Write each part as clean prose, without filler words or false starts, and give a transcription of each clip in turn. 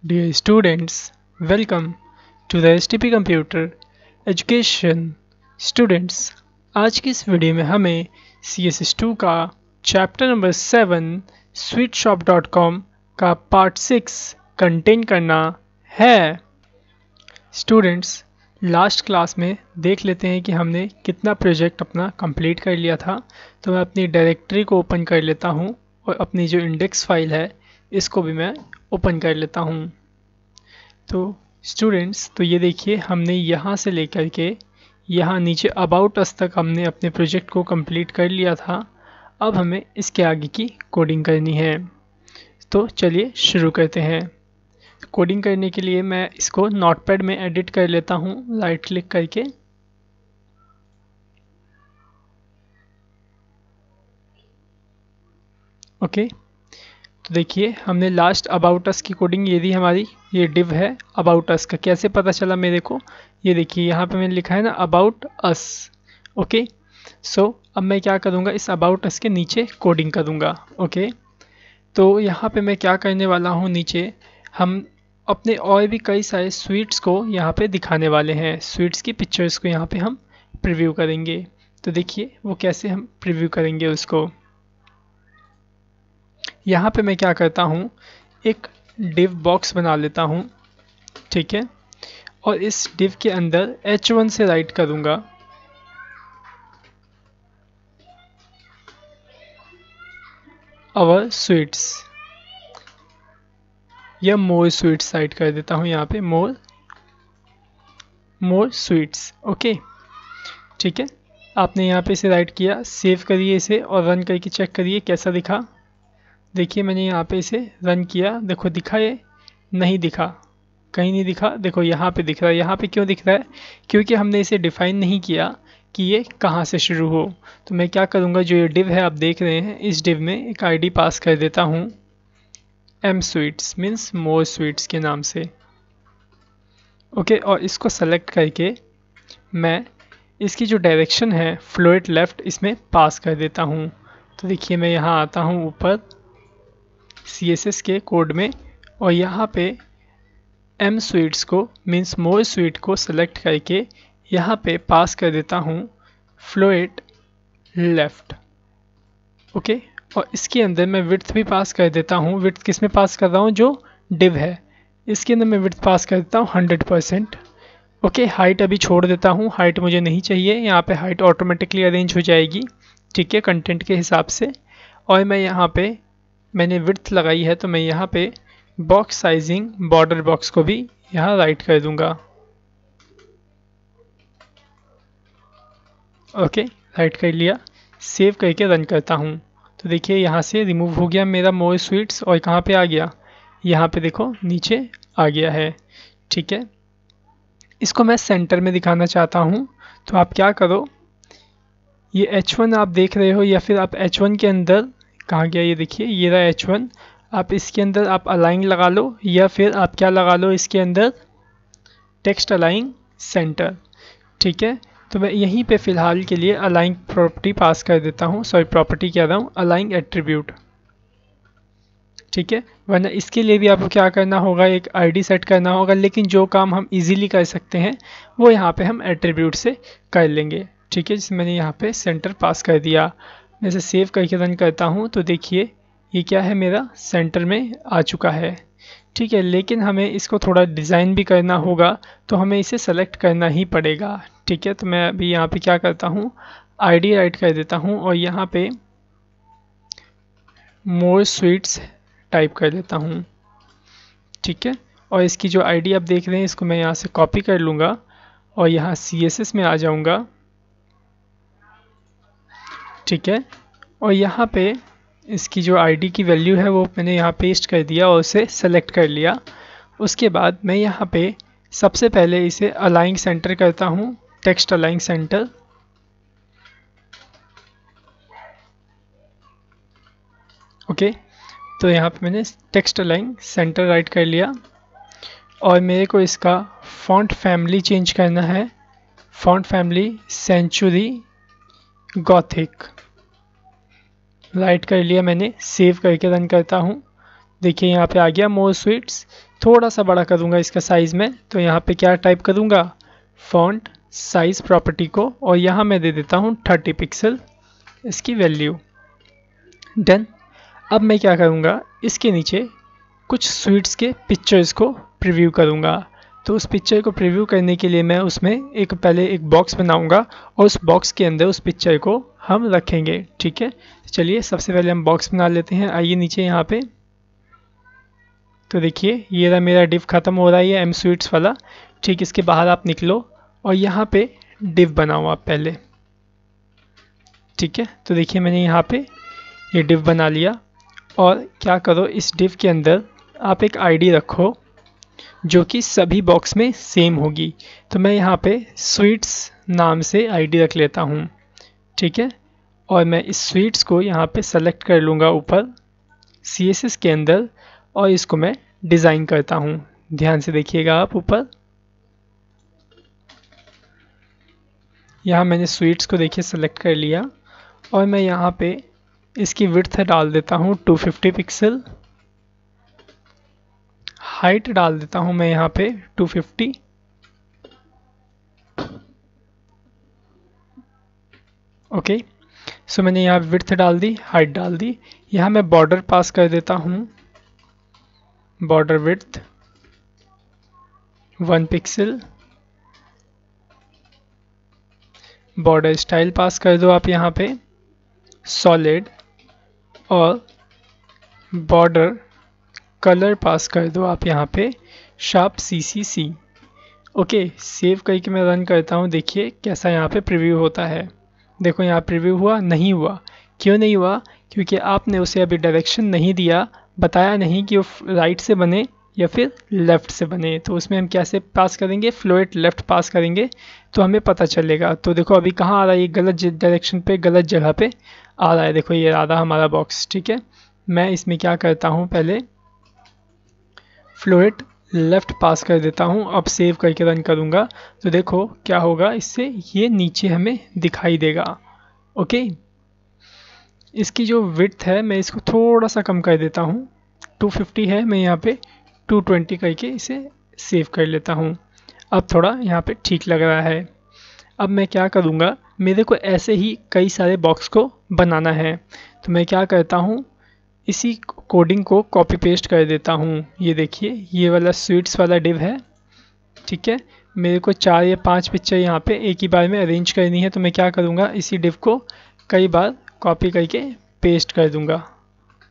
Dear students, welcome to the STP Computer Education Students। आज की इस वीडियो में हमें CSS2 का चैप्टर नंबर 7 sweetshop.com का पार्ट 6 कंटेन करना है। स्टूडेंट्स, लास्ट क्लास में देख लेते हैं कि हमने कितना प्रोजेक्ट अपना कंप्लीट कर लिया था। तो मैं अपनी डायरेक्टरी को ओपन कर लेता हूं और अपनी जो इंडेक्स फाइल है इसको भी मैं ओपन कर लेता हूं। तो स्टूडेंट्स, तो ये देखिए हमने यहाँ से लेकर के यहाँ नीचे अबाउट अस तक हमने अपने प्रोजेक्ट को कंप्लीट कर लिया था। अब हमें इसके आगे की कोडिंग करनी है। तो चलिए शुरू करते हैं। कोडिंग करने के लिए मैं इसको नोटपैड में एडिट कर लेता हूँ राइट क्लिक करके। ओके, तो देखिए हमने लास्ट अबाउट अस की कोडिंग ये दी हमारी। ये डिव है अबाउट अस का। कैसे पता चला मेरे को? ये देखिए यहाँ पे मैंने लिखा है ना अबाउट अस। ओके, सो अब मैं क्या करूँगा, इस अबाउट अस के नीचे कोडिंग करूँगा। ओके, तो यहाँ पे मैं क्या करने वाला हूँ, नीचे हम अपने और भी कई सारे स्वीट्स को यहाँ पे दिखाने वाले हैं। स्वीट्स की पिक्चर्स को यहाँ पे हम प्रीव्यू करेंगे। तो देखिए वो कैसे हम प्रीव्यू करेंगे उसको। यहाँ पे मैं क्या करता हूँ, एक डिव बॉक्स बना लेता हूँ, ठीक है। और इस डिव के अंदर H1 से राइट करूँगा आवर स्वीट्स या मोर स्वीट्स राइट कर देता हूँ यहाँ पे, मोर स्वीट्स। ओके, ठीक है। आपने यहाँ पे इसे राइट किया, सेव करिए इसे और रन करके चेक करिए कैसा दिखा। देखिए मैंने यहाँ पे इसे रन किया, देखो दिखा, ये नहीं दिखा, कहीं नहीं दिखा। देखो यहाँ पे दिख रहा है। यहाँ पे क्यों दिख रहा है? क्योंकि हमने इसे डिफाइन नहीं किया कि ये कहाँ से शुरू हो। तो मैं क्या करूँगा, जो ये डिव है आप देख रहे हैं, इस डिव में एक आईडी पास कर देता हूँ m sweets means more sweets के नाम से। ओके, और इसको सेलेक्ट करके मैं इसकी जो डायरेक्शन है फ्लोट लेफ्ट इसमें पास कर देता हूँ। तो देखिए मैं यहाँ आता हूँ ऊपर CSS के कोड में और यहाँ पे m स्वीट्स को मीन्स मोर स्वीट को सेलेक्ट करके यहाँ पे पास कर देता हूँ फ्लोट लेफ्ट। ओके, और इसके अंदर मैं विड्थ भी पास कर देता हूँ। विड्थ किस में पास कर रहा हूँ? जो डिव है इसके अंदर मैं विड्थ पास कर देता हूँ 100%। ओके, हाइट अभी छोड़ देता हूँ, हाइट मुझे नहीं चाहिए। यहाँ पे हाइट ऑटोमेटिकली अरेंज हो जाएगी, ठीक है, कंटेंट के हिसाब से। और मैं यहाँ पे मैंने विड्थ लगाई है तो मैं यहाँ पे बॉक्स साइजिंग बॉर्डर बॉक्स को भी यहाँ राइट कर दूंगा। ओके, राइट कर लिया, सेव करके रन करता हूँ। तो देखिए यहाँ से रिमूव हो गया मेरा मोर स्वीट्स और कहाँ पे आ गया? यहाँ पे देखो नीचे आ गया है, ठीक है। इसको मैं सेंटर में दिखाना चाहता हूँ। तो आप क्या करो, ये H1 आप देख रहे हो या फिर आप H1 के अंदर कहाँ गया, ये देखिए ये रहा H1। आप इसके अंदर आप अलाइन लगा लो या फिर आप क्या लगा लो इसके अंदर, टेक्स्ट अलाइन सेंटर, ठीक है। तो मैं यहीं पे फ़िलहाल के लिए अलाइन प्रॉपर्टी पास कर देता हूँ, सॉरी प्रॉपर्टी कह रहा हूँ, अलाइन एट्रीब्यूट, ठीक है। वरना इसके लिए भी आपको क्या करना होगा, एक आईडी सेट करना होगा। लेकिन जो काम हम इजीली कर सकते हैं वो यहाँ पे हम एट्रीब्यूट से कर लेंगे, ठीक है। जिससे मैंने यहाँ पे सेंटर पास कर दिया। मैं इसे सेव करके रन करता हूँ तो देखिए ये क्या है, मेरा सेंटर में आ चुका है, ठीक है। लेकिन हमें इसको थोड़ा डिज़ाइन भी करना होगा तो हमें इसे सेलेक्ट करना ही पड़ेगा, ठीक है। तो मैं अभी यहाँ पे क्या करता हूँ, आईडी राइट कर देता हूँ और यहाँ पे मोर स्वीट्स टाइप कर देता हूँ, ठीक है। और इसकी जो आईडी आप देख रहे हैं इसको मैं यहाँ से कॉपी कर लूँगा और यहाँ CSS में आ जाऊँगा, ठीक है। और यहाँ पे इसकी जो आईडी की वैल्यू है वो मैंने यहाँ पेस्ट कर दिया और उसे सेलेक्ट कर लिया। उसके बाद मैं यहाँ पे सबसे पहले इसे अलाइन सेंटर करता हूँ, टेक्स्ट अलाइन सेंटर। ओके, तो यहाँ पे मैंने टेक्स्ट अलाइन सेंटर राइट कर लिया और मेरे को इसका फॉन्ट फैमिली चेंज करना है, font family century gothic write कर लिया मैंने। सेव करके रन करता हूँ। देखिए यहाँ पे आ गया मोर स्वीट्स, थोड़ा सा बड़ा करूँगा इसका साइज़ में, तो यहाँ पे क्या टाइप करूँगा, फॉन्ट साइज़ प्रॉपर्टी को, और यहाँ मैं दे देता हूँ 30 पिक्सल इसकी वैल्यू। डन। अब मैं क्या करूँगा, इसके नीचे कुछ स्वीट्स के पिक्चर्स को प्रीव्यू करूँगा। तो उस पिक्चर को प्रीव्यू करने के लिए मैं उसमें पहले एक बॉक्स बनाऊँगा और उस बॉक्स के अंदर उस पिक्चर को हम रखेंगे। ठीक है, चलिए सबसे पहले हम बॉक्स बना लेते हैं। आइए नीचे यहाँ पे, तो देखिए ये रहा मेरा डिव ख़त्म हो रहा है, ये एम स्वीट्स वाला। ठीक, इसके बाहर आप निकलो और यहाँ पे डिव बनाओ आप पहले। ठीक है, तो देखिए मैंने यहाँ पे ये डिव बना लिया, और क्या करो, इस डिव के अंदर आप एक आईडी रखो जो कि सभी बॉक्स में सेम होगी। तो मैं यहाँ पे स्वीट्स नाम से आईडी रख लेता हूँ। ठीक है, और मैं इस स्वीट्स को यहाँ पे सेलेक्ट कर लूँगा ऊपर CSS के अंदर, और इसको मैं डिज़ाइन करता हूँ। ध्यान से देखिएगा आप ऊपर, यहाँ मैंने स्वीट्स को देखिए सेलेक्ट कर लिया, और मैं यहाँ पे इसकी विड्थ डाल देता हूँ 250 पिक्सल, हाइट डाल देता हूँ मैं यहाँ पे 250, ओके। सो मैंने यहाँ विड्थ डाल दी, हाइट डाल दी। यहाँ मैं बॉर्डर पास कर देता हूँ, border width 1 pixel, border style pass कर दो आप यहाँ पे सॉलिड, और बॉर्डर कलर पास कर दो आप यहाँ पे शार्प CCC। ओके, सेव करके मैं रन करता हूँ। देखिए कैसा यहाँ पे प्रीव्यू होता है। देखो यहाँ प्रीव्यू हुआ, नहीं हुआ। क्यों नहीं हुआ? क्योंकि आपने उसे अभी डायरेक्शन नहीं दिया, बताया नहीं कि वो राइट से बने या फिर लेफ़्ट से बने। तो उसमें हम कैसे पास करेंगे, फ्लोट लेफ़्ट पास करेंगे तो हमें पता चलेगा। तो देखो अभी कहाँ आ रहा है, ये गलत डायरेक्शन पे, गलत जगह पे आ रहा है। देखो ये आ रहा हमारा बॉक्स। ठीक है, मैं इसमें क्या करता हूँ, पहले फ्लोट लेफ़्ट पास कर देता हूँ। अब सेव करके रन करूँगा तो देखो क्या होगा, इससे ये नीचे हमें दिखाई देगा। ओके, इसकी जो विड्थ है मैं इसको थोड़ा सा कम कर देता हूँ, 250 है, मैं यहाँ पे 220 करके इसे सेव कर लेता हूँ। अब थोड़ा यहाँ पे ठीक लग रहा है। अब मैं क्या करूँगा, मेरे को ऐसे ही कई सारे बॉक्स को बनाना है। तो मैं क्या करता हूँ, इसी कोडिंग को कॉपी पेस्ट कर देता हूँ। ये देखिए ये वाला स्वीट्स वाला डिव है। ठीक है, मेरे को 4 या 5 पिक्चर यहाँ पे एक ही बार में अरेंज करनी है। तो मैं क्या करूँगा, इसी डिव को कई बार कॉपी करके पेस्ट कर दूँगा।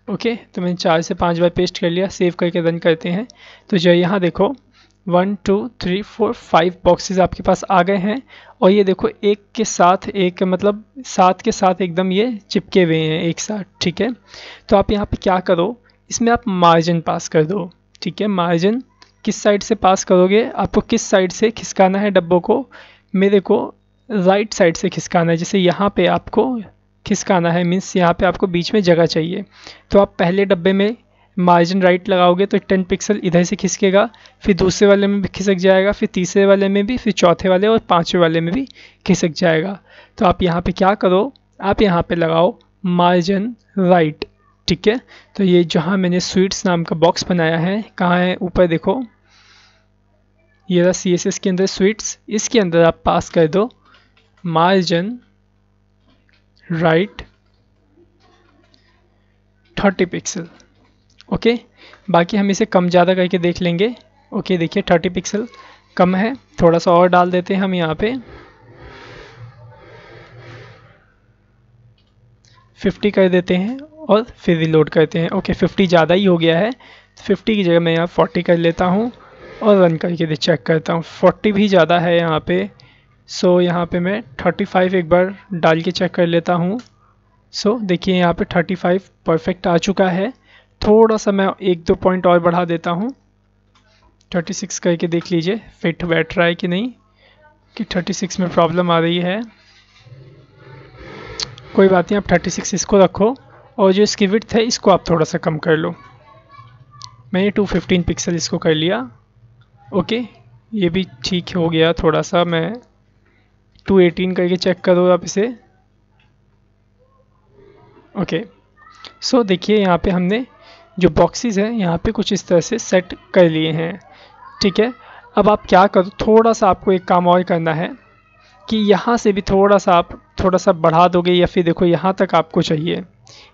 ओके, तो मैंने 4 से 5 बार पेस्ट कर लिया। सेव करके रन करते हैं तो जो यहाँ देखो 1 2 3 4 5 बॉक्सेस आपके पास आ गए हैं, और ये देखो एक के साथ एक, मतलब साथ के साथ एकदम ये चिपके हुए हैं एक साथ। ठीक है, तो आप यहाँ पे क्या करो, इसमें आप मार्जिन पास कर दो। ठीक है, मार्जिन किस साइड से पास करोगे, आपको किस साइड से खिसकाना है डब्बों को, मेरे को राइट साइड से खिसकाना है। जैसे यहाँ पे आपको खिसकाना है, मीन्स यहाँ पे आपको बीच में जगह चाहिए। तो आप पहले डब्बे में मार्जिन राइट लगाओगे तो 10 पिक्सल इधर से खिसकेगा, फिर दूसरे वाले में भी खिसक जाएगा, फिर तीसरे वाले में भी, फिर चौथे वाले और पांचवें वाले में भी खिसक जाएगा। तो आप यहाँ पे क्या करो, आप यहाँ पे लगाओ मार्जिन राइट। ठीक है, तो ये जहाँ मैंने स्वीट्स नाम का बॉक्स बनाया है, कहाँ है, ऊपर देखो, ये रहा CSS के अंदर स्वीट्स, इसके अंदर आप पास कर दो मार्जिन राइट 30 पिक्सल। ओके, बाकी हम इसे कम ज़्यादा करके देख लेंगे। ओके, देखिए 30 पिक्सल कम है, थोड़ा सा और डाल देते हैं हम यहाँ पे 50 कर देते हैं और फिर रिलोड करते हैं। ओके, 50 ज़्यादा ही हो गया है, 50 की जगह मैं यहाँ 40 कर लेता हूँ और रन करके चेक करता हूँ। 40 भी ज़्यादा है यहाँ पे, सो यहाँ पे मैं 35 एक बार डाल के चेक कर लेता हूँ। सो देखिए यहाँ पे 35 परफेक्ट आ चुका है। थोड़ा सा मैं 1-2 पॉइंट और बढ़ा देता हूँ, 36 करके देख लीजिए फिट बैठ रहा है कि नहीं, कि 36 में प्रॉब्लम आ रही है। कोई बात नहीं, आप 36 इसको रखो और जो इसकी विड्थ है इसको आप थोड़ा सा कम कर लो। मैंने 215 पिक्सल इसको कर लिया। ओके, ये भी ठीक हो गया थोड़ा सा। मैं 218 करके चेक करो आप इसे। ओके, सो देखिए यहाँ पे हमने जो बॉक्सेस हैं यहाँ पे कुछ इस तरह से सेट कर लिए हैं। ठीक है, अब आप क्या करो, थोड़ा सा आपको एक काम और करना है कि यहाँ से भी थोड़ा सा आप थोड़ा सा बढ़ा दोगे, या फिर देखो यहाँ तक आपको चाहिए।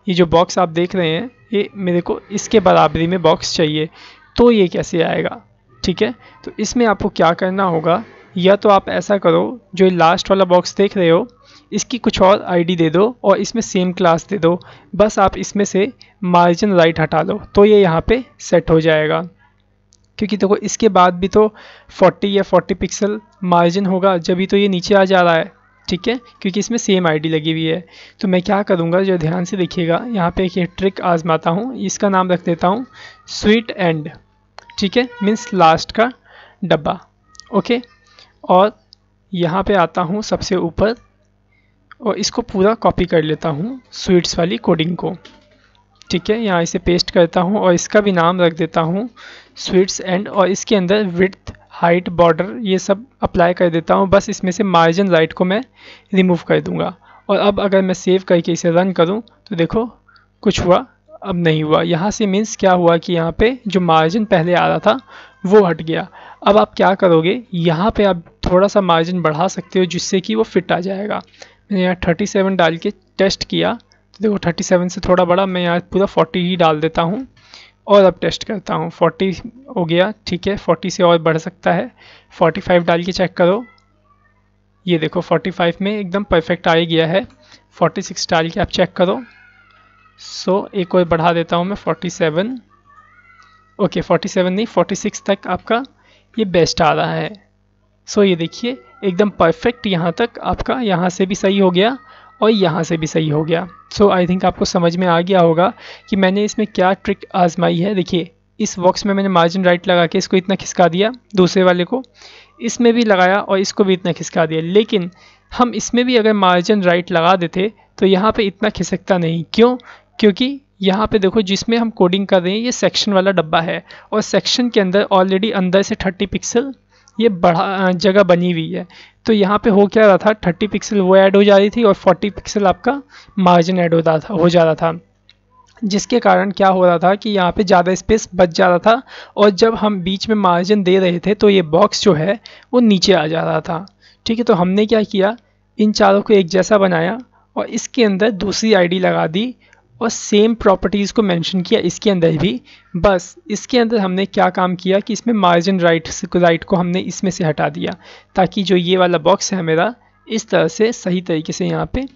ये जो बॉक्स आप देख रहे हैं ये मेरे को इसके बराबरी में बॉक्स चाहिए, तो ये कैसे आएगा। ठीक है, तो इसमें आपको क्या करना होगा, या तो आप ऐसा करो, जो लास्ट वाला बॉक्स देख रहे हो इसकी कुछ और आईडी दे दो और इसमें सेम क्लास दे दो, बस आप इसमें से मार्जिन राइट हटा लो तो ये यहाँ पे सेट हो जाएगा। क्योंकि देखो इसके बाद भी तो 40 या 40 पिक्सल मार्जिन होगा, जब भी तो ये नीचे आ जा रहा है। ठीक है, क्योंकि इसमें सेम आईडी लगी हुई है। तो मैं क्या करूँगा, जो ध्यान से देखिएगा, यहाँ पे एक ये ट्रिक आजमाता हूँ, इसका नाम रख देता हूँ स्वीट एंड। ठीक है, मीन्स लास्ट का डब्बा। ओके, और यहाँ पे आता हूँ सबसे ऊपर और इसको पूरा कॉपी कर लेता हूँ स्वीट्स वाली कोडिंग को। ठीक है, यहाँ इसे पेस्ट करता हूँ और इसका भी नाम रख देता हूँ स्वीट्स एंड, और इसके अंदर विड्थ, हाइट, बॉर्डर ये सब अप्लाई कर देता हूँ। बस इसमें से मार्जिन राइट को मैं रिमूव कर दूँगा। और अब अगर मैं सेव करके इसे रन करूँ तो देखो कुछ हुआ, अब नहीं हुआ। यहाँ से मीन्स क्या हुआ कि यहाँ पे जो मार्जिन पहले आ रहा था वो हट गया। अब आप क्या करोगे, यहाँ पे आप थोड़ा सा मार्जिन बढ़ा सकते हो जिससे कि वो फिट आ जाएगा। मैंने यहाँ 37 डाल के टेस्ट किया तो देखो 37 से थोड़ा बड़ा, मैं यहाँ पूरा 40 ही डाल देता हूँ और अब टेस्ट करता हूँ। 40 हो गया, ठीक है, 40 से और बढ़ सकता है। 45 डाल के चेक करो, ये देखो 45 में एकदम परफेक्ट आ ही गया है। 46 डाल के आप चेक करो। एक और बढ़ा देता हूँ मैं 47। ओके, 47 नहीं 46 तक आपका ये बेस्ट आ रहा है। ये देखिए एकदम परफेक्ट यहाँ तक आपका, यहाँ से भी सही हो गया और यहाँ से भी सही हो गया। आई थिंक आपको समझ में आ गया होगा कि मैंने इसमें क्या ट्रिक आजमाई है। देखिए इस बॉक्स में मैंने मार्जिन राइट लगा के इसको इतना खिसका दिया, दूसरे वाले को इसमें भी लगाया और इसको भी इतना खिसका दिया, लेकिन हम इसमें भी अगर मार्जिन राइट लगा देते तो यहाँ पे इतना खिसकता नहीं। क्यों? क्योंकि यहाँ पे देखो जिसमें हम कोडिंग कर रहे हैं ये सेक्शन वाला डब्बा है और सेक्शन के अंदर ऑलरेडी अंदर से 30 पिक्सल ये बड़ा जगह बनी हुई है। तो यहाँ पे हो क्या रहा था, 30 पिक्सल वो ऐड हो जा रही थी और 40 पिक्सल आपका मार्जिन ऐड हो जा रहा था, जिसके कारण क्या हो रहा था कि यहाँ पे ज़्यादा स्पेस बच जा रहा था और जब हम बीच में मार्जिन दे रहे थे तो ये बॉक्स जो है वो नीचे आ जा रहा था। ठीक है, तो हमने क्या किया, इन चारों को एक जैसा बनाया और इसके अंदर दूसरी आईडी लगा दी और सेम प्रॉपर्टीज़ को मेंशन किया इसके अंदर भी। बस इसके अंदर हमने क्या काम किया कि इसमें मार्जिन राइट को हमने इसमें से हटा दिया ताकि जो ये वाला बॉक्स है मेरा इस तरह से सही तरीके से यहाँ पे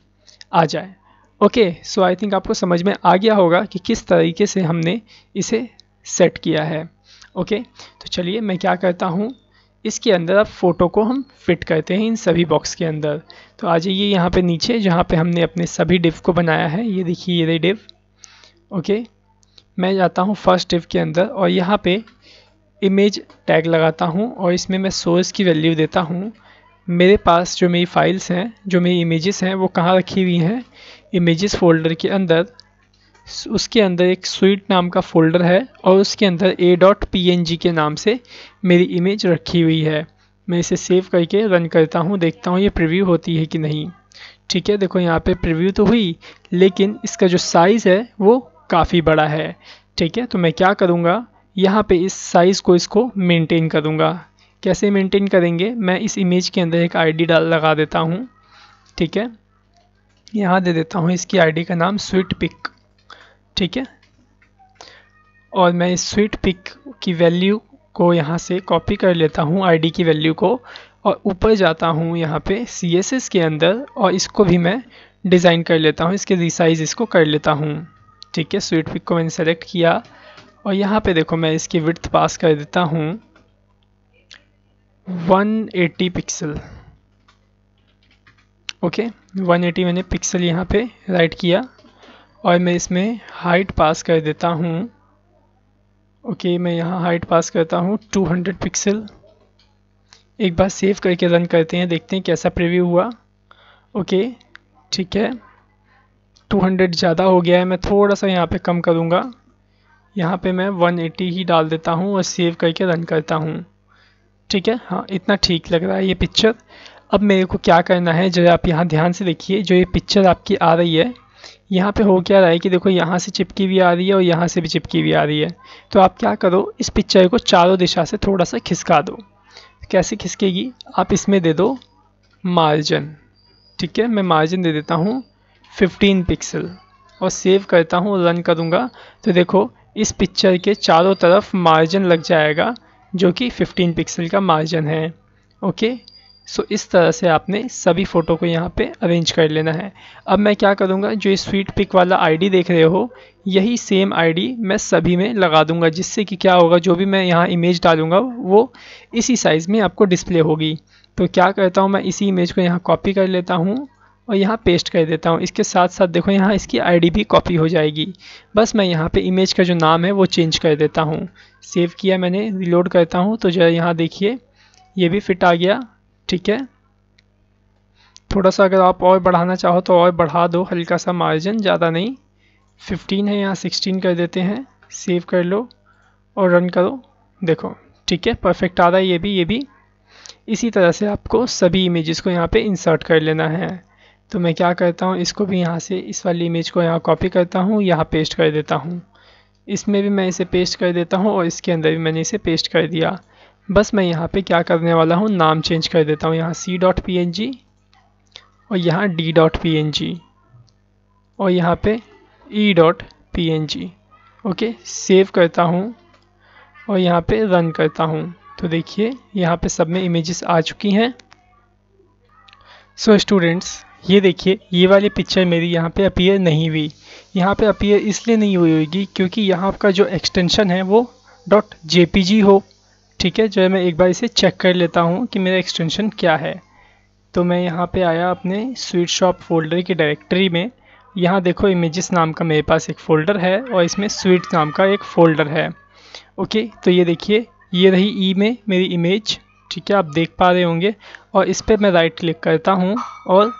आ जाए। ओके, आई थिंक आपको समझ में आ गया होगा कि किस तरीके से हमने इसे सेट किया है। ओके, तो चलिए मैं क्या करता हूँ, इसके अंदर अब फ़ोटो को हम फिट करते हैं इन सभी बॉक्स के अंदर। तो आ जाइए यहाँ पे नीचे जहाँ पे हमने अपने सभी डिव को बनाया है, ये देखिए ये डिव। ओके, मैं जाता हूँ फर्स्ट डिव के अंदर और यहाँ पे इमेज टैग लगाता हूँ और इसमें मैं सोर्स की वैल्यू देता हूँ। मेरे पास जो मेरी फाइल्स हैं, जो मेरी इमेजेस हैं वो कहाँ रखी हुई हैं, इमेजेस फोल्डर के अंदर। उसके अंदर एक स्वीट नाम का फ़ोल्डर है और उसके अंदर a.png के नाम से मेरी इमेज रखी हुई है। मैं इसे सेव करके रन करता हूँ, देखता हूँ ये प्रीव्यू होती है कि नहीं। ठीक है, देखो यहाँ पे प्रीव्यू तो हुई लेकिन इसका जो साइज़ है वो काफ़ी बड़ा है। ठीक है, तो मैं क्या करूँगा, यहाँ पे इस साइज़ को इसको मेंटेन करूँगा। कैसे मेंटेन करेंगे, मैं इस इमेज के अंदर एक आईडी लगा देता हूँ। ठीक है, यहाँ दे देता हूँ इसकी आईडी का नाम स्वीट पिक। ठीक है, और मैं इस स्वीट पिक की वैल्यू को यहाँ से कॉपी कर लेता हूँ आईडी की वैल्यू को और ऊपर जाता हूँ यहाँ पे CSS के अंदर और इसको भी मैं डिज़ाइन कर लेता हूँ, इसके रिसाइज इसको कर लेता हूँ। ठीक है, स्वीट पिक को मैंने सेलेक्ट किया और यहाँ पे देखो मैं इसकी विड्थ पास कर देता हूँ 180 पिक्सल। ओके, 180 मैंने पिक्सल यहाँ पे राइट किया और मैं इसमें हाइट पास कर देता हूँ। ओके, मैं यहाँ हाइट पास करता हूँ 200 पिक्सल। एक बार सेव करके रन करते हैं, देखते हैं कैसा प्रीव्यू हुआ। ओके, ठीक है, 200 ज़्यादा हो गया है, मैं थोड़ा सा यहाँ पे कम करूँगा। यहाँ पे मैं 180 ही डाल देता हूँ और सेव करके रन करता हूँ। ठीक है, हाँ इतना ठीक लग रहा है ये पिक्चर। अब मेरे को क्या करना है, जो आप यहाँ ध्यान से देखिए, जो ये पिक्चर आपकी आ रही है यहाँ पे हो क्या रहा है कि देखो यहाँ से चिपकी हुई आ रही है और यहाँ से भी चिपकी हुई आ रही है। तो आप क्या करो, इस पिक्चर को चारों दिशा से थोड़ा सा खिसका दो। कैसे खिसकेगी, आप इसमें दे दो मार्जिन। ठीक है, मैं मार्जिन दे देता हूँ 15 पिक्सल और सेव करता हूँ, रन करूँगा तो देखो इस पिक्चर के चारों तरफ मार्जिन लग जाएगा जो कि 15 पिक्सल का मार्जिन है। ओके, सो इस तरह से आपने सभी फ़ोटो को यहाँ पे अरेंज कर लेना है। अब मैं क्या करूँगा, जो स्वीट पिक वाला आईडी देख रहे हो यही सेम आईडी मैं सभी में लगा दूँगा, जिससे कि क्या होगा, जो भी मैं यहाँ इमेज डालूँगा वो इसी साइज़ में आपको डिस्प्ले होगी। तो क्या करता हूँ, मैं इसी इमेज को यहाँ कॉपी कर लेता हूँ और यहाँ पेस्ट कर देता हूँ। इसके साथ साथ देखो यहाँ इसकी आईडी भी कॉपी हो जाएगी। बस मैं यहाँ पे इमेज का जो नाम है वो चेंज कर देता हूँ। सेव किया मैंने, रिलोड करता हूँ तो जो यहाँ देखिए ये भी फिट आ गया। ठीक है, थोड़ा सा अगर आप और बढ़ाना चाहो तो और बढ़ा दो, हल्का सा मार्जिन, ज़्यादा नहीं। 15 है, यहाँ 16 कर देते हैं। सेव कर लो और रन करो, देखो ठीक है, परफेक्ट आ रहा है ये भी। इसी तरह से आपको सभी इमेजेस को यहाँ पे इंसर्ट कर लेना है। तो मैं क्या करता हूँ, इसको भी यहाँ से इस वाली इमेज को यहाँ कॉपी करता हूँ, यहाँ पेस्ट कर देता हूँ। इसमें भी मैं इसे पेस्ट कर देता हूँ और इसके अंदर भी मैंने इसे पेस्ट कर दिया। बस मैं यहाँ पे क्या करने वाला हूँ, नाम चेंज कर देता हूँ। यहाँ c.png और यहाँ d.png और यहाँ पे e.png। ओके, सेव करता हूँ और यहाँ पे रन करता हूँ तो देखिए यहाँ पे सब में इमेजेस आ चुकी हैं। सो स्टूडेंट्स, ये देखिए ये वाली पिक्चर मेरी यहाँ पे अपीयर नहीं हुई। यहाँ पे अपीयर इसलिए नहीं हुई होगी क्योंकि यहाँ का जो एक्सटेंशन है वो .jpg हो। ठीक है, जो है मैं एक बार इसे चेक कर लेता हूँ कि मेरा एक्सटेंशन क्या है। तो मैं यहाँ पे आया अपने स्वीट शॉप फोल्डर की डायरेक्टरी में। यहाँ देखो इमेजेस नाम का मेरे पास एक फ़ोल्डर है और इसमें स्वीट नाम का एक फ़ोल्डर है। ओके, तो ये देखिए ये रही ई में मेरी इमेज। ठीक है, आप देख पा रहे होंगे। और इस पर मैं राइट क्लिक करता हूँ और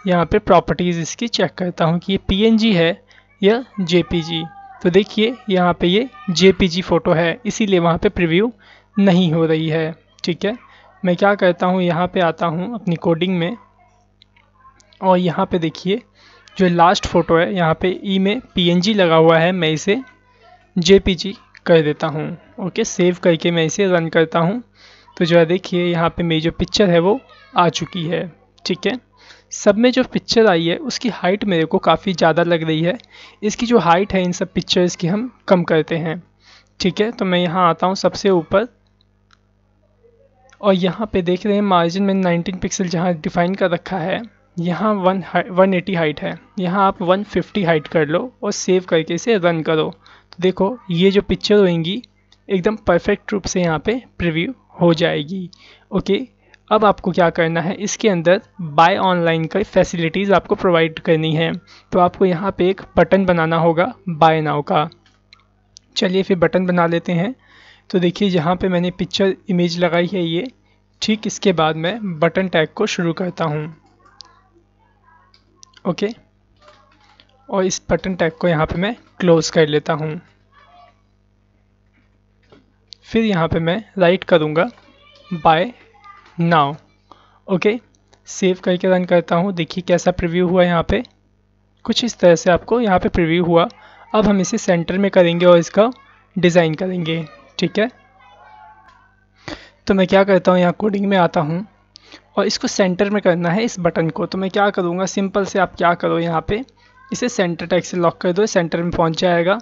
यहाँ पे प्रॉपर्टीज़ इसकी चेक करता हूँ कि ये PNG है या JPG। तो देखिए यहाँ पे ये JPG फ़ोटो है, इसीलिए वहाँ पे प्रीव्यू नहीं हो रही है। ठीक है, मैं क्या करता हूँ, यहाँ पे आता हूँ अपनी कोडिंग में और यहाँ पे देखिए जो लास्ट फ़ोटो है यहाँ पे ई में PNG लगा हुआ है, मैं इसे JPG कर देता हूँ। ओके, सेव करके मैं इसे रन करता हूँ तो जो है देखिए यहाँ पे मेरी जो पिक्चर है वो आ चुकी है। ठीक है, सब में जो पिक्चर आई है उसकी हाइट मेरे को काफ़ी ज़्यादा लग रही है। इसकी जो हाइट है इन सब पिक्चर्स की हम कम करते हैं। ठीक है, तो मैं यहाँ आता हूँ सबसे ऊपर और यहाँ पे देख रहे हैं मार्जिन में 19 पिक्सल जहाँ डिफ़ाइन कर रखा है, यहाँ 180 हाइट है, यहाँ आप 150 हाइट कर लो और सेव करके इसे रन करो। तो देखो ये जो पिक्चर होंगी एकदम परफेक्ट रूप से यहाँ पे प्रीव्यू हो जाएगी। ओके, अब आपको क्या करना है, इसके अंदर बाय ऑनलाइन का फैसिलिटीज़ आपको प्रोवाइड करनी है। तो आपको यहाँ पे एक बटन बनाना होगा बाय नाउ का। चलिए फिर बटन बना लेते हैं। तो देखिए जहाँ पे मैंने पिक्चर इमेज लगाई है ये, ठीक इसके बाद मैं बटन टैग को शुरू करता हूँ। ओके, और इस बटन टैग को यहाँ पे मैं क्लोज़ कर लेता हूँ। फिर यहाँ पे मैं राइट करूँगा बाय नाउ। ओके, सेव करके रन करता हूँ। देखिए कैसा प्रीव्यू हुआ यहाँ पे, कुछ इस तरह से आपको यहाँ पे प्रीव्यू हुआ। अब हम इसे सेंटर में करेंगे और इसका डिज़ाइन करेंगे। ठीक है, तो मैं क्या करता हूँ, यहाँ कोडिंग में आता हूँ और इसको सेंटर में करना है इस बटन को। तो मैं क्या करूँगा, सिंपल से आप क्या करो, यहाँ पे इसे सेंटर टैग से लॉक कर दो, सेंटर में पहुँच जाएगा।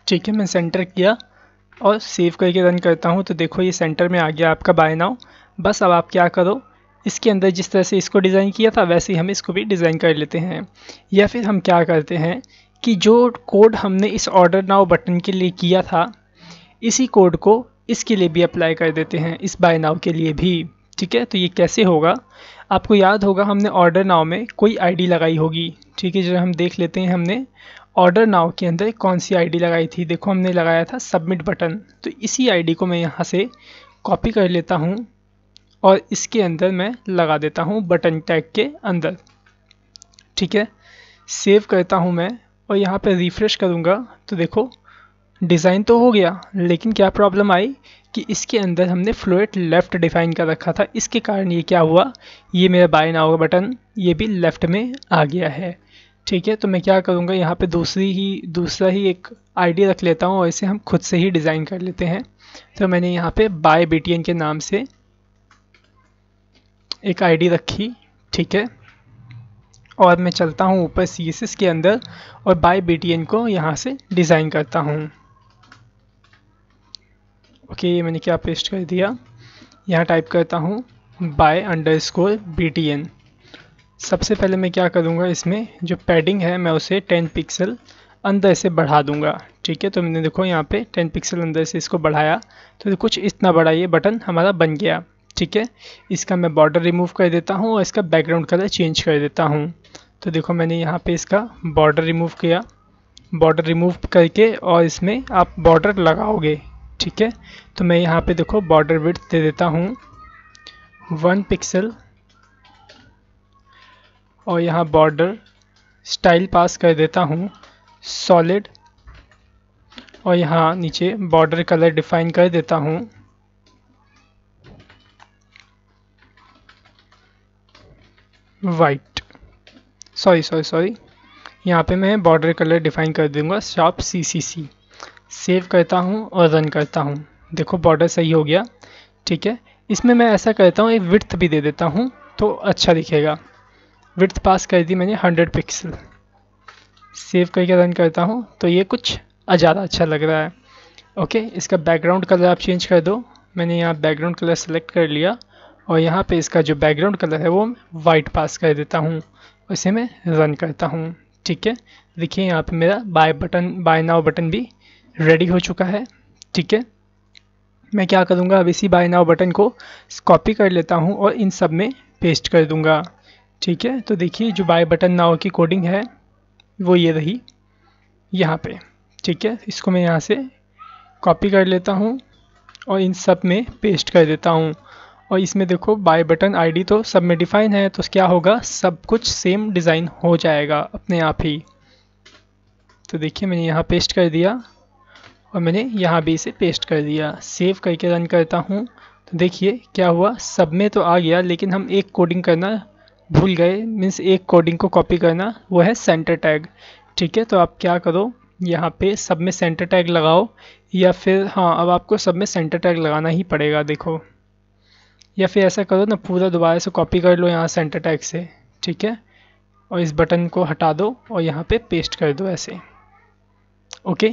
ठीक है, मैं सेंटर किया और सेव करके रन करता हूँ तो देखो ये सेंटर में आ गया आपका बाय नाउ। बस अब आप क्या करो, इसके अंदर जिस तरह से इसको डिज़ाइन किया था वैसे ही हम इसको भी डिज़ाइन कर लेते हैं। या फिर हम क्या करते हैं कि जो कोड हमने इस ऑर्डर नाउ बटन के लिए किया था इसी कोड को इसके लिए भी अप्लाई कर देते हैं, इस बाय नाउ के लिए भी। ठीक है, तो ये कैसे होगा, आपको याद होगा हमने ऑर्डर नाउ में कोई आईडी लगाई होगी। ठीक है, जो हम देख लेते हैं हमने ऑर्डर नाउ के अंदर कौन सी आईडी लगाई थी। देखो हमने लगाया था सबमिट बटन। तो इसी आईडी को मैं यहाँ से कॉपी कर लेता हूँ और इसके अंदर मैं लगा देता हूँ बटन टैग के अंदर। ठीक है, सेव करता हूँ मैं और यहाँ पे रिफ्रेश करूँगा तो देखो डिज़ाइन तो हो गया, लेकिन क्या प्रॉब्लम आई कि इसके अंदर हमने फ्लोट लेफ़्ट डिफ़ाइन कर रखा था। इसके कारण ये क्या हुआ, ये मेरा बाय नाउ का बटन ये भी लेफ़्ट में आ गया है। ठीक है, तो मैं क्या करूँगा, यहाँ पे दूसरा ही एक आईडी रख लेता हूँ और इसे हम खुद से ही डिज़ाइन कर लेते हैं। तो मैंने यहाँ पे बाय BTN के नाम से एक आईडी रखी। ठीक है, और मैं चलता हूँ ऊपर CSS के अंदर और बाय BTN को यहाँ से डिज़ाइन करता हूँ। ओके, ये मैंने क्या पेस्ट कर दिया, यहाँ टाइप करता हूँ by_BTN। सबसे पहले मैं क्या करूँगा, इसमें जो पैडिंग है मैं उसे 10 पिक्सल अंदर से बढ़ा दूंगा। ठीक है, तो मैंने देखो यहाँ पे 10 पिक्सल अंदर से इसको बढ़ाया, तो कुछ इतना बड़ा ये बटन हमारा बन गया। ठीक है, इसका मैं बॉर्डर रिमूव कर देता हूँ और इसका बैकग्राउंड कलर चेंज कर देता हूँ। तो देखो मैंने यहाँ पे इसका बॉर्डर रिमूव किया, बॉर्डर रिमूव करके और इसमें आप बॉर्डर लगाओगे। ठीक है, तो मैं यहाँ पे देखो बॉर्डर विड्थ दे देता हूँ 1 पिक्सल और यहाँ बॉर्डर स्टाइल पास कर देता हूँ सॉलिड और यहाँ नीचे बॉर्डर कलर डिफाइन कर देता हूँ वाइट। सॉरी, यहाँ पे मैं बॉर्डर कलर डिफाइन कर दूंगा शार्प CCC। सेव करता हूँ और रन करता हूँ। देखो बॉर्डर सही हो गया। ठीक है, इसमें मैं ऐसा करता हूँ एक विड्थ भी दे देता हूँ तो अच्छा दिखेगा। विड्थ पास कर दी मैंने 100 पिक्सल। सेव करके रन करता हूँ तो ये कुछ ज़्यादा अच्छा लग रहा है। ओके, इसका बैकग्राउंड कलर आप चेंज कर दो। मैंने यहाँ बैकग्राउंड कलर सेलेक्ट कर लिया और यहाँ पे इसका जो बैकग्राउंड कलर है वो वाइट पास कर देता हूँ। इसे मैं रन करता हूँ। ठीक है, देखिए यहाँ पे मेरा बाय नाउ बटन भी रेडी हो चुका है। ठीक है, मैं क्या करूँगा, अब इसी बाय नाउ बटन को कॉपी कर लेता हूँ और इन सब में पेस्ट कर दूँगा। ठीक है, तो देखिए जो बाय बटन नाउ की कोडिंग है वो ये रही यहाँ पे। ठीक है, इसको मैं यहाँ से कॉपी कर लेता हूँ और इन सब में पेस्ट कर देता हूँ। और इसमें देखो बाय बटन आईडी तो सब में डिफाइन है, तो क्या होगा, सब कुछ सेम डिज़ाइन हो जाएगा अपने आप ही। तो देखिए मैंने यहाँ पेस्ट कर दिया और मैंने यहाँ भी इसे पेस्ट कर दिया। सेव करके रन करता हूँ तो देखिए क्या हुआ, सब में तो आ गया, लेकिन हम एक कोडिंग करना भूल गए। मीन्स एक कोडिंग को कॉपी करना, वो है सेंटर टैग। ठीक है, तो आप क्या करो, यहाँ पे सब में सेंटर टैग लगाओ, या फिर हाँ अब आपको सब में सेंटर टैग लगाना ही पड़ेगा। देखो, या फिर ऐसा करो ना, पूरा दोबारा से कॉपी कर लो यहाँ सेंटर टैग से। ठीक है, और इस बटन को हटा दो और यहाँ पे पेस्ट कर दो ऐसे। ओके,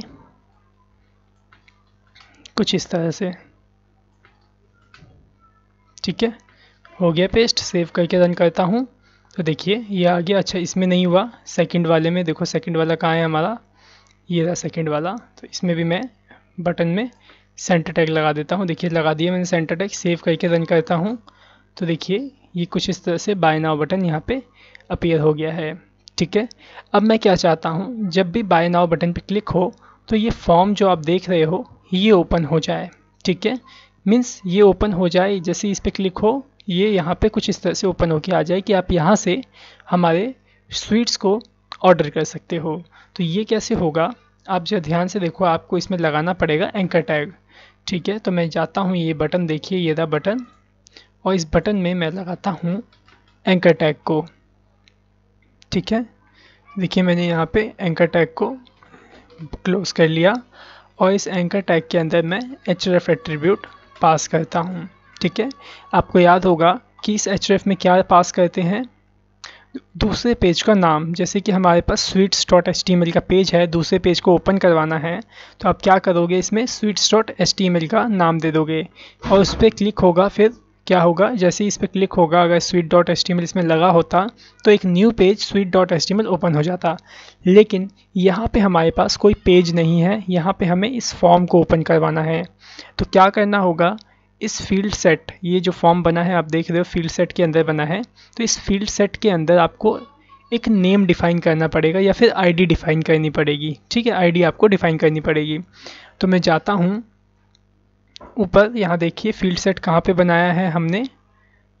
कुछ इस तरह से। ठीक है, हो गया पेस्ट। सेव करके रन करता हूँ तो देखिए ये आ गया। अच्छा, इसमें नहीं हुआ, सेकंड वाले में देखो, सेकंड वाला कहाँ है हमारा, ये रहा सेकंड वाला। तो इसमें भी मैं बटन में सेंटर टैग लगा देता हूँ। देखिए लगा दिया मैंने सेंटर टैग। सेव करके रन करता हूँ तो देखिए ये कुछ इस तरह से बाय नाउ बटन यहाँ पे अपीयर हो गया है। ठीक है, अब मैं क्या चाहता हूँ, जब भी बाय नाउ बटन पे क्लिक हो तो ये फॉर्म जो आप देख रहे हो ये ओपन हो जाए। ठीक है, मीन्स ये ओपन हो जाए, जैसे इस पर क्लिक हो ये यहाँ पे कुछ इस तरह से ओपन होके आ जाए कि आप यहाँ से हमारे स्वीट्स को ऑर्डर कर सकते हो। तो ये कैसे होगा, आप जो ध्यान से देखो, आपको इसमें लगाना पड़ेगा एंकर टैग। ठीक है, तो मैं जाता हूँ, ये बटन देखिए, ये रहा बटन, और इस बटन में मैं लगाता हूँ एंकर टैग को। ठीक है, देखिए मैंने यहाँ पे एंकर टैग को क्लोज कर लिया और इस एंकर टैग के अंदर मैं href एट्रीब्यूट पास करता हूँ। ठीक है, आपको याद होगा कि इस href में क्या पास करते हैं, दूसरे पेज का नाम। जैसे कि हमारे पास sweets.html का पेज है, दूसरे पेज को ओपन करवाना है तो आप क्या करोगे, इसमें sweets.html का नाम दे दोगे और उस पर क्लिक होगा। फिर क्या होगा, जैसे ही इस पर क्लिक होगा, अगर sweet.html इसमें लगा होता तो एक न्यू पेज sweet.html ओपन हो जाता। लेकिन यहाँ पे हमारे पास कोई पेज नहीं है, यहाँ पे हमें इस फॉर्म को ओपन करवाना है। तो क्या करना होगा, इस फील्ड सेट, ये जो फॉर्म बना है आप देख रहे हो फील्ड सेट के अंदर बना है, तो इस फील्ड सेट के अंदर आपको एक नेम डिफाइन करना पड़ेगा या फिर आईडी डिफाइन करनी पड़ेगी। ठीक है, आईडी आपको डिफाइन करनी पड़ेगी। तो मैं जाता हूँ ऊपर, यहाँ देखिए फील्ड सेट कहाँ पे बनाया है हमने,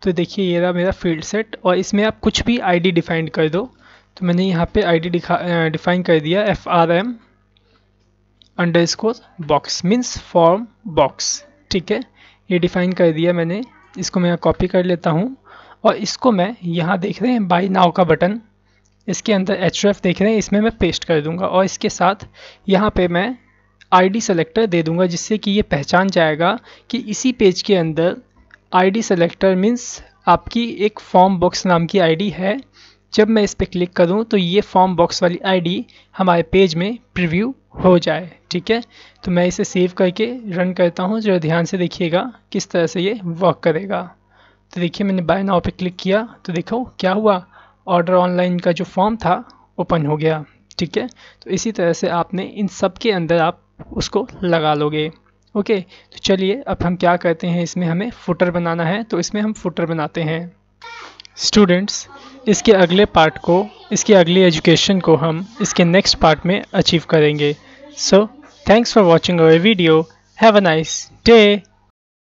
तो देखिए ये रहा मेरा फील्ड सेट, और इसमें आप कुछ भी आईडी डिफाइन कर दो। तो मैंने यहाँ पे आईडी डिफाइन कर दिया FRM underscore box means form box. ठीक है, ये डिफाइन कर दिया मैंने। इसको मैं कॉपी कर लेता हूँ और इसको मैं यहाँ देख रहे हैं बाय नाउ का बटन, इसके अंदर href देख रहे हैं, इसमें मैं पेस्ट कर दूंगा और इसके साथ यहाँ पे मैं आईडी सेलेक्टर दे दूंगा, जिससे कि ये पहचान जाएगा कि इसी पेज के अंदर आईडी सेलेक्टर मीन्स आपकी एक फॉर्म बॉक्स नाम की आईडी है। जब मैं इस पर क्लिक करूं तो ये फॉर्म बॉक्स वाली आईडी हमारे पेज में प्रीव्यू हो जाए। ठीक है, तो मैं इसे सेव करके रन करता हूं, जरा ध्यान से देखिएगा किस तरह से ये वर्क करेगा। तो देखिए मैंने बाय नाउ पे क्लिक किया तो देखो क्या हुआ, ऑर्डर ऑनलाइन का जो फॉर्म था ओपन हो गया। ठीक है, तो इसी तरह से आपने इन सब के अंदर आप उसको लगा लोगे। ओके, तो चलिए अब हम क्या करते हैं, इसमें हमें फुटर बनाना है, तो इसमें हम फुटर बनाते हैं। स्टूडेंट्स, इसके अगले पार्ट को, इसकी अगली एजुकेशन को हम इसके नेक्स्ट पार्ट में अचीव करेंगे। So thanks for watching our video. Have a nice day.